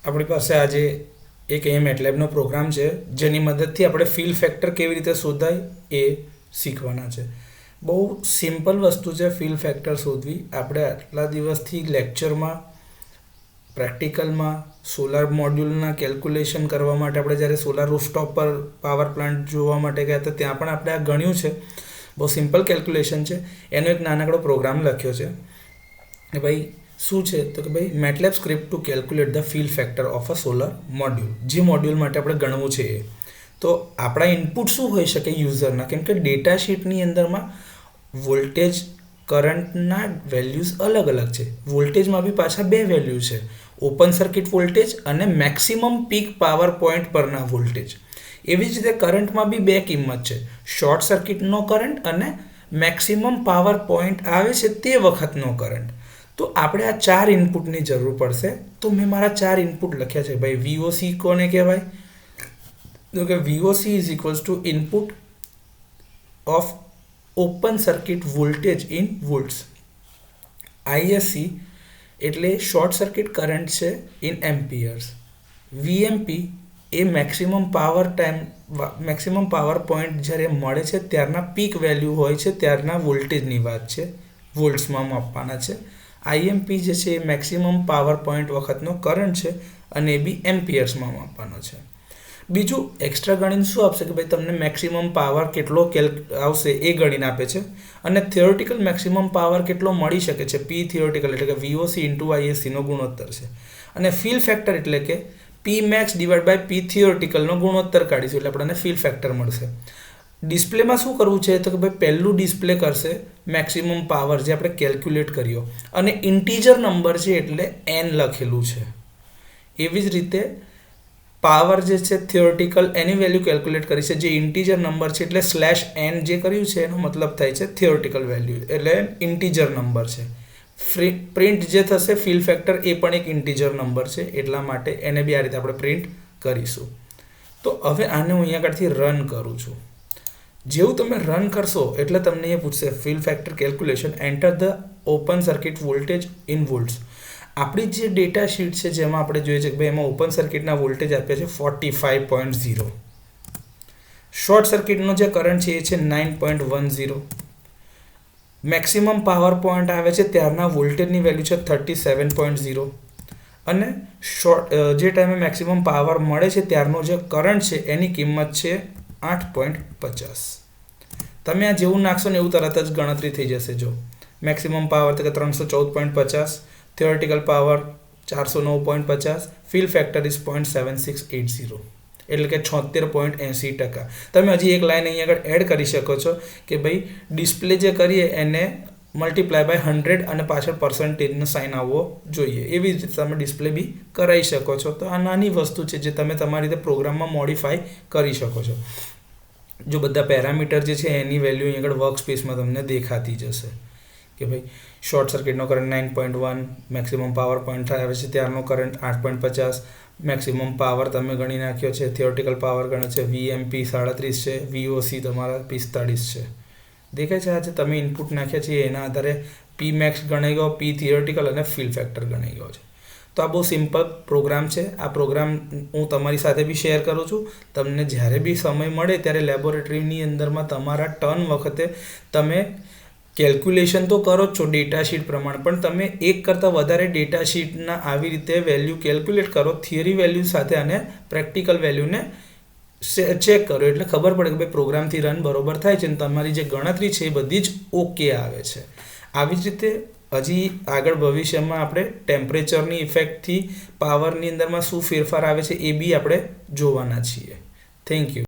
આપણી પાસે આજે એક અહીંયા મેટલેબનો પ્રોગ્રામ છે જેની મદદથી આપણે ફિલ ફેક્ટર કેવી રીતે શોધાય એ શીખવાના છે. બહુ સિમ્પલ વસ્તુ છે ફિલ ફેક્ટર શોધવી. આપણે આટલા દિવસથી લેક્ચરમાં, પ્રેક્ટિકલમાં, સોલાર મોડ્યુલના કેલ્ક્યુલેશન કરવા માટે આપણે જ્યારે સોલાર રૂફટોપ પર પાવર પ્લાન્ટ જોવા માટે ગયા હતા ત્યાં પણ આપણે આ ગણ્યું છે. બહુ સિમ્પલ કેલ્ક્યુલેશન છે. એનો એક નાનકડો પ્રોગ્રામ લખ્યો છે કે ભાઈ શું છે તો કે ભાઈ MATLAB script to calculate the fill factor of a solar module. જે મોડ્યુલ માટે આપણે ગણવું છે એ. તો આપણા ઇનપુટ શું હોઈ શકે યુઝરના, કેમ કે ડેટા શીટની અંદરમાં વોલ્ટેજ, કરંટના વેલ્યુઝ અલગ અલગ છે. વોલ્ટેજમાં બી પાછા બે વેલ્યુ છે, ઓપન સર્કિટ વોલ્ટેજ અને મેક્સિમમ પીક પાવર પોઈન્ટ પરના વોલ્ટેજ. એવી જ રીતે કરંટમાં બી બે કિંમત છે, શોર્ટ સર્કિટનો કરંટ અને મેક્સિમમ પાવર પોઈન્ટ આવે છે તે વખતનો કરંટ. તો આપણે આ 4 ઇનપુટની જરૂર પડશે. તો મેં મારા 4 ઇનપુટ લખ્યા છે. ભાઈ VOC કોને કહેવાય? તો કે VOC is equals to input of open circuit voltage in volts. ISC એટલે શોર્ટ સર્કિટ કરંટ છે ઇન એમ્પિયર્સ. VMP એ મેક્સિમમ પાવર પોઈન્ટ જ્યારે મળે છે ત્યારના પીક વેલ્યુ હોય છે ત્યારના વોલ્ટેજની વાત છે, વોલ્ટ્સમાં માપવાના છે. IMP જે છે એ મેક્સિમમ પાવર પોઈન્ટ વખતનો કરંટ છે અને એ બી એમ્પિયર્સમાં માપવાનો છે. બીજું એક્સ્ટ્રા ગણીને શું આપશે કે ભાઈ તમને મેક્સિમમ પાવર કેટલો આવશે એ ગણીને આપે છે અને થિયોરિટિકલ મેક્સિમમ પાવર કેટલો મળી શકે છે P થિયોરિટિકલ એટલે કે VOC ઇન્ટુ ISC નો ગુણોત્તર છે. અને ફિલ ફેક્ટર એટલે કે P max divide by P થિયોરિટિકલનો ગુણોત્તર કાઢીશું એટલે આપણને ફિલ ફેક્ટર મળશે. ડિસ્પ્લેમાં શું કરવું છે તો કે ભાઈ પહેલું ડિસ્પ્લે કરશે મેક્સિમમ પાવર જે આપણે કેલ્ક્યુલેટ કર્યો અને ઇન્ટીજર નંબર છે એટલે n લખેલું છે. એવી જ રીતે પાવર જે છે થિયોરિટિકલ એની વેલ્યુ કેલ્ક્યુલેટ કરી છે જે ઇન્ટીજર નંબર છે એટલે /n જે કર્યું છે એનો મતલબ થાય છે થિયોરિટિકલ વેલ્યુ એટલે ઇન્ટીજર નંબર છે. પ્રિન્ટ જે થશે ફિલ ફેક્ટર એ પણ એક ઇન્ટીજર નંબર છે એટલા માટે એને બી આ રીતે આપણે પ્રિન્ટ કરીશું. તો હવે આને હું અહીંયા આગળથી રન કરું છું. જેવું તમે રન કરશો એટલે તમને એ પૂછશે fill factor calculation, enter the open circuit voltage in volts. આપણી જે ડેટા શીટ છે જેમાં આપણે જોઈએ છે કે ભાઈ એમાં ઓપન સર્કિટના વોલ્ટેજ આપ્યા છે 45.0, શોર્ટ સર્કિટનો જે કરંટ છે એ છે 9.10, મેક્સિમમ પાવર પોઈન્ટ આવે છે ત્યારના વોલ્ટેજની વેલ્યુ છે 37.0 અને જે ટાઈમે મેક્સિમમ પાવર મળે છે ત્યારનો જે કરંટ છે એની કિંમત છે 8.50. તમે આ જેવું નાખશો ને એવું તરત જ ગણતરી થઈ જશે. જો મેક્સિમમ પાવર તો કે 314.50, theoretical power 409.50, fill factor is 0.7680 એટલે કે 76.80%. તમે હજી એક લાઈન અહીંયા આગળ એડ કરી શકો છો કે ભાઈ ડિસ્પ્લે જે કરીએ એને મલ્ટીપ્લાય બાય 100 અને પાછળ પર્સન્ટેજનો સાઇન આવવો જોઈએ. એવી જ રીતે તમે ડિસ્પ્લે બી કરાવી શકો છો. તો આ નાની વસ્તુ છે જે તમે તમારી રીતે પ્રોગ્રામમાં મોડિફાઈ કરી શકો છો. જો બધા પેરામીટર જે છે એની વેલ્યુ અહીં આગળ વર્ક સ્પેસમાં તમને દેખાતી જશે કે ભાઈ શોર્ટ સર્કિટનો કરંટ 9.1, મેક્સિમમ પાવર પોઈન્ટ આવે છે ત્યારનો કરંટ 8.50, મેક્સિમમ પાવર તમે ગણી નાખ્યો છે, થિયોરિટિકલ પાવર ગણ્યો છે, VMP 37 છે, VOC તમારા 45 છે. દેખાય છે આજે તમે ઇનપુટ નાખ્યા છે એના આધારે P max ગણાઈ ગયો, P થિયોરિટિકલ અને ફિલ ફેક્ટર ગણાઈ ગયો છે. તો આ બહુ સિમ્પલ પ્રોગ્રામ છે. આ પ્રોગ્રામ હું તમારી સાથે બી શેર કરું છું. તમને જ્યારે બી સમય મળે ત્યારે લેબોરેટરીની અંદરમાં તમારા ટર્ન વખતે તમે કેલ્ક્યુલેશન તો કરો જ છો ડેટા શીટ પ્રમાણે, પણ તમે એક કરતાં વધારે ડેટા શીટના આવી રીતે વેલ્યુ કેલ્ક્યુલેટ કરો થિયરી વેલ્યુ સાથે અને પ્રેક્ટિકલ વેલ્યુને ચેક કરો એટલે ખબર પડે કે ભાઈ પ્રોગ્રામથી રન બરોબર થાય છે અને તમારી જે ગણતરી છે એ બધી જ ઓકે આવે છે. આવી જ રીતે હજી આગળ ભવિષ્યમાં આપણે ટેમ્પરેચરની ઇફેક્ટથી પાવરની અંદરમાં શું ફેરફાર આવે છે એ બી આપણે જોવાના છીએ. Thank you.